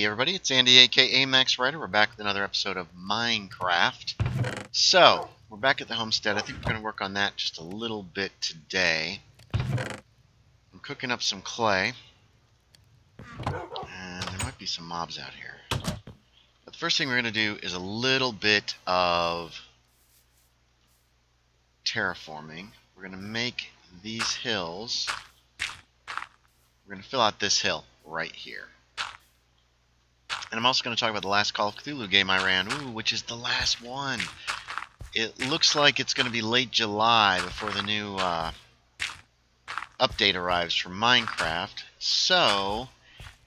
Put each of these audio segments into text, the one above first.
everybody, it's Andy aka Max Writer. We're back with another episode of Minecraft. So, we're back at the homestead. I think we're going to work on that just a little bit today. I'm cooking up some clay. And there might be some mobs out here. But the first thing we're going to do is a little bit of terraforming. We're going to make these hills. We're going to fill out this hill right here. And I'm also going to talk about the last Call of Cthulhu game I ran, which is the last one. It looks like it's going to be late July before the new update arrives for Minecraft. So,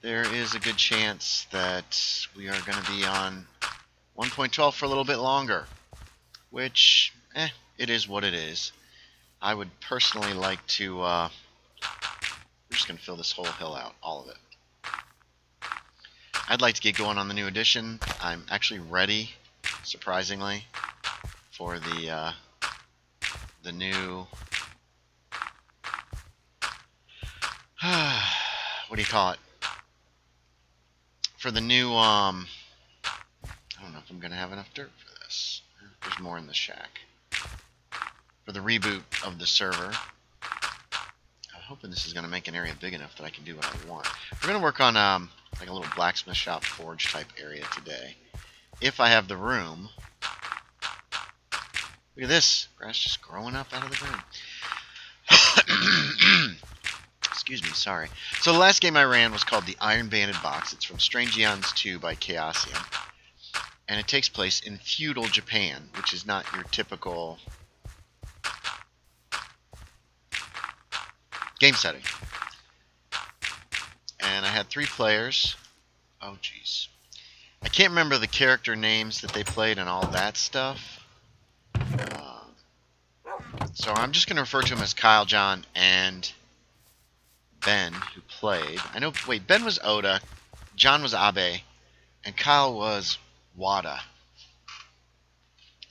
there is a good chance that we are going to be on 1.12 for a little bit longer. Which, it is what it is. I would personally like to... we're just going to fill this whole hill out, all of it. I'd like to get going on the new edition. I'm actually ready, surprisingly, for the new... what do you call it? For the new, I don't know if I'm going to have enough dirt for this. There's more in the shack. For the reboot of the server. I'm hoping this is going to make an area big enough that I can do what I want. We're going to work on like a little blacksmith shop forge type area today. If I have the room. Look at this. Grass just growing up out of the ground. Excuse me, sorry. So the last game I ran was called the Iron Banded Box. It's from Strange Eons 2 by Chaosium. And it takes place in feudal Japan, which is not your typical game setting. And I had 3 players. Oh, jeez. I can't remember the character names that they played and all that stuff. So I'm just going to refer to them as Kyle, John, and Ben, who played. I know, wait, Ben was Oda, John was Abe, and Kyle was Wada.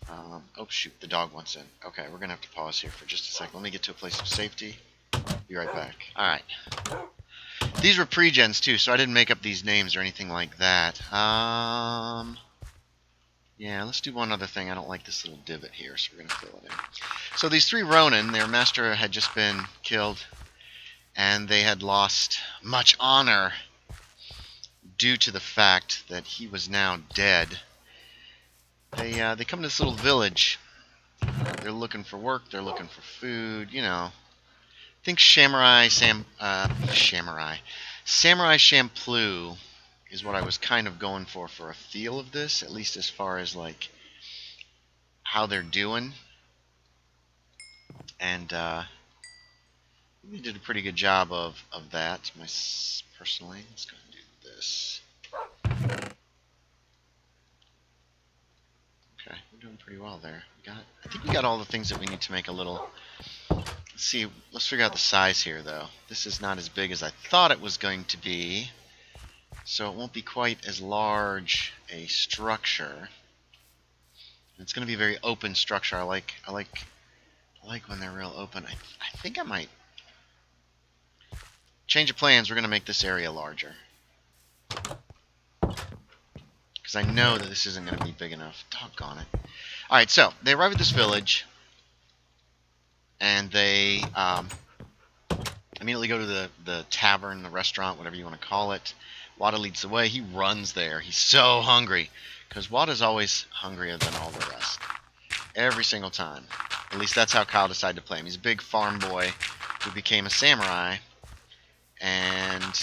Oh, shoot, the dog wants in. Okay, we're going to have to pause here for just a second. Let me get to a place of safety. Be right back. Alright. These were pre-gens too, so I didn't make up these names or anything like that. Yeah, let's do one other thing. I don't like this little divot here, so we're going to fill it in. So these 3 Ronin, their master had just been killed, and they had lost much honor due to the fact that he was now dead. They come to this little village. They're looking for work, they're looking for food, you know. I think Samurai Champloo is what I was kind of going for a feel of this, at least as far as like how they're doing. And they did a pretty good job of that. Personally, let's go and do this. Okay, we're doing pretty well there. I think we got all the things that we need to make a little. Let's see, let's figure out the size here, though. This is not as big as I thought it was going to be, so it won't be quite as large a structure. It's going to be a very open structure. I like when they're real open. I think I might change of plans. We're going to make this area larger, because I know that this isn't going to be big enough. Doggone it. All right, so they arrive at this village. And they immediately go to the tavern, the restaurant, whatever you want to call it. Wada leads the way. He runs there. He's so hungry. Because Wada's always hungrier than all the rest. Every single time. At least that's how Kyle decided to play him. He's a big farm boy who became a samurai. And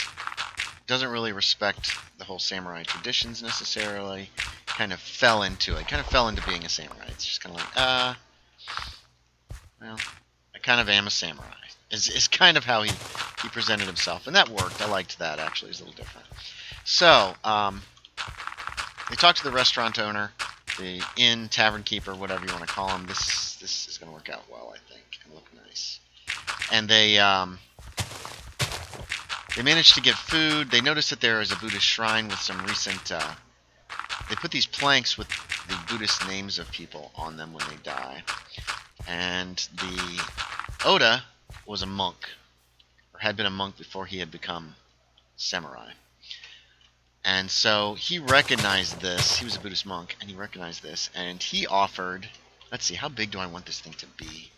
doesn't really respect the whole samurai traditions necessarily. Kind of fell into it. Kind of fell into being a samurai. It's just kind of like, well, I kind of am a samurai. Is kind of how he presented himself. And that worked. I liked that, actually. It's a little different. So, they talked to the restaurant owner, the inn, tavern keeper, whatever you want to call him. This is going to work out well, I think, and look nice. And they managed to get food. They noticed that there is a Buddhist shrine with some recent... they put these planks with the Buddhist names of people on them when they die. And the Oda was a monk, or had been a monk before he had become samurai. And so he recognized this. He was a Buddhist monk, and he recognized this, and he offered. Let's see, how big do I want this thing to be?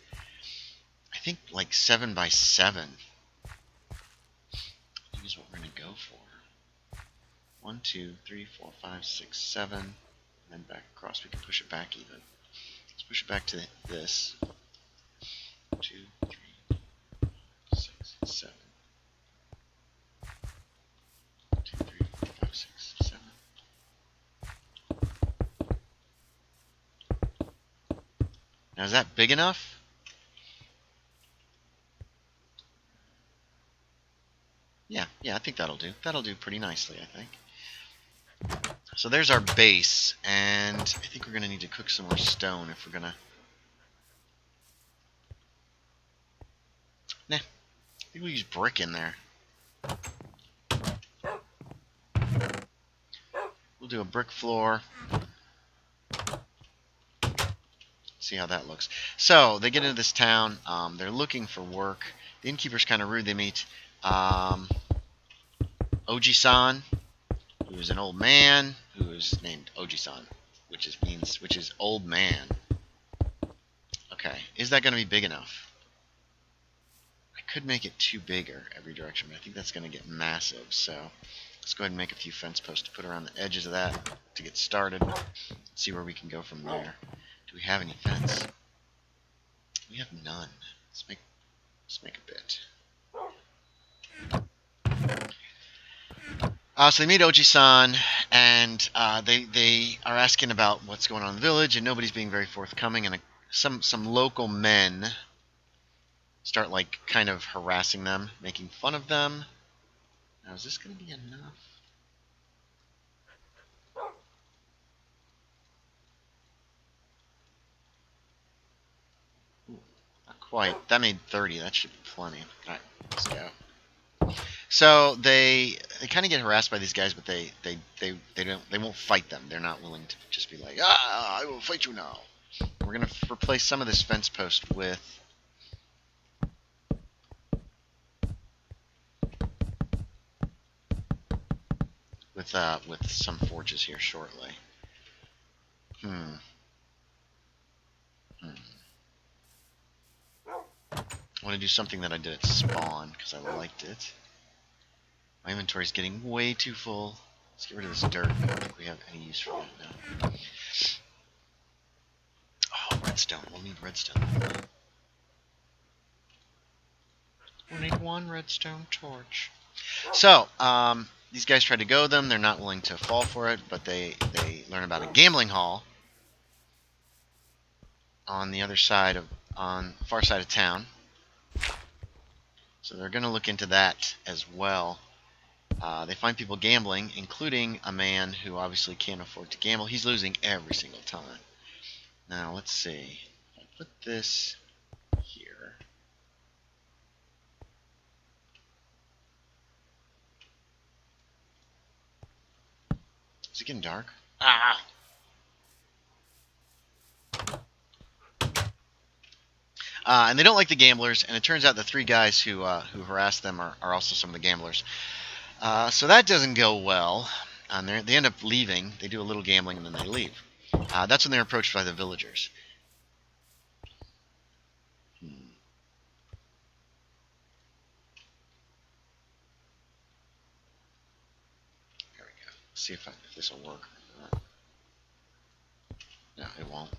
I think like 7 by 7. I think is what we're gonna go for. 1, 2, 3, 4, 5, 6, 7, and then back across. We can push it back even. Let's push it back to this. 2, 3, 6, 7. 2, 3, 4, 5, 6, 7. Now is that big enough? Yeah, I think that'll do. That'll do pretty nicely, I think. So there's our base, and I think we're going to need to cook some more stone if we're going to... Nah, I think we'll use brick in there. We'll do a brick floor. See how that looks. So, they get into this town. They're looking for work. The innkeeper's kind of rude. They meet Oji-san, who is an old man, who is named Oji-san, which is old man. Okay, is that going to be big enough? I could make it too bigger every direction, but I think that's going to get massive. So let's go ahead and make a few fence posts to put around the edges of that to get started. See where we can go from there. Do we have any fence? We have none. Let's make a bit. So they meet Oji-san, and they are asking about what's going on in the village, and nobody's being very forthcoming. And some local men start like kind of harassing them, making fun of them. Now, is this going to be enough? Ooh, not quite. That made 30. That should be plenty. All right, let's go. So they kind of get harassed by these guys, but they won't fight them. They're not willing to just be like, I will fight you now. We're gonna replace some of this fence post with some forges here shortly. I want to do something that I did at spawn because I liked it. My inventory is getting way too full. Let's get rid of this dirt. I don't think we have any use for that now. Oh, redstone. We'll need redstone. We'll need one redstone torch. So, these guys try to go them. They're not willing to fall for it, but they learn about a gambling hall on the other side on the far side of town. So they're going to look into that as well. They find people gambling, including a man who obviously can't afford to gamble. He's losing every single time. Now, let's see. If I put this here. Is it getting dark? Ah! And they don't like the gamblers, and it turns out the 3 guys who harass them are also some of the gamblers. So that doesn't go well. They end up leaving. They do a little gambling, and then they leave. That's when they're approached by the villagers. There we go. Let's see if this will work. No, it won't.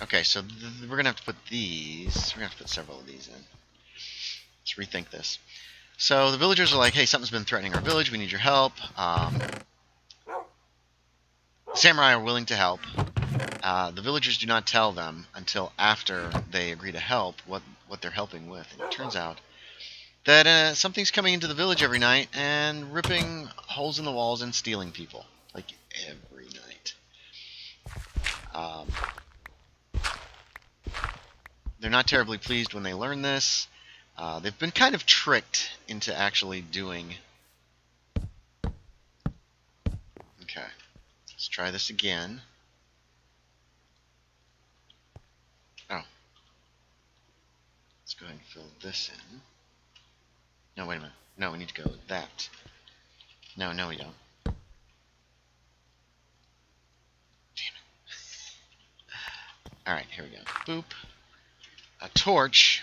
Okay, so we're going to have to put these. We're going to have to put several of these in. Let's rethink this. So the villagers are like, hey, something's been threatening our village. We need your help. Samurai are willing to help. The villagers do not tell them until after they agree to help what they're helping with. And it turns out that something's coming into the village every night and ripping holes in the walls and stealing people. Like, every night. They're not terribly pleased when they learn this. They've been kind of tricked into actually doing... Okay. Let's try this again. Oh. Let's go ahead and fill this in. No, wait a minute. No, we need to go with that. No, we don't. Damn it. Alright, here we go. Boop. A torch.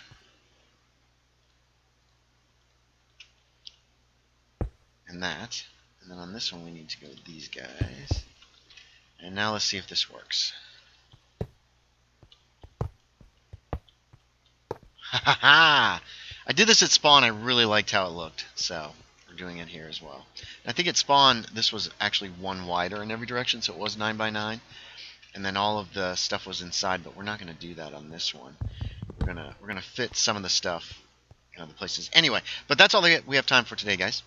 And that. And then on this one we need to go with these guys. And now let's see if this works. Ha ha ha! I did this at spawn. I really liked how it looked. So we're doing it here as well. And I think at spawn this was actually one wider in every direction, so it was 9 by 9. And then all of the stuff was inside, but we're not going to do that on this one. We're gonna fit some of the stuff in other places. Anyway, but that's all we have time for today, guys.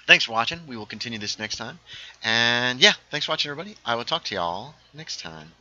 Thanks for watching. We will continue this next time. And yeah, thanks for watching, everybody. I will talk to y'all next time.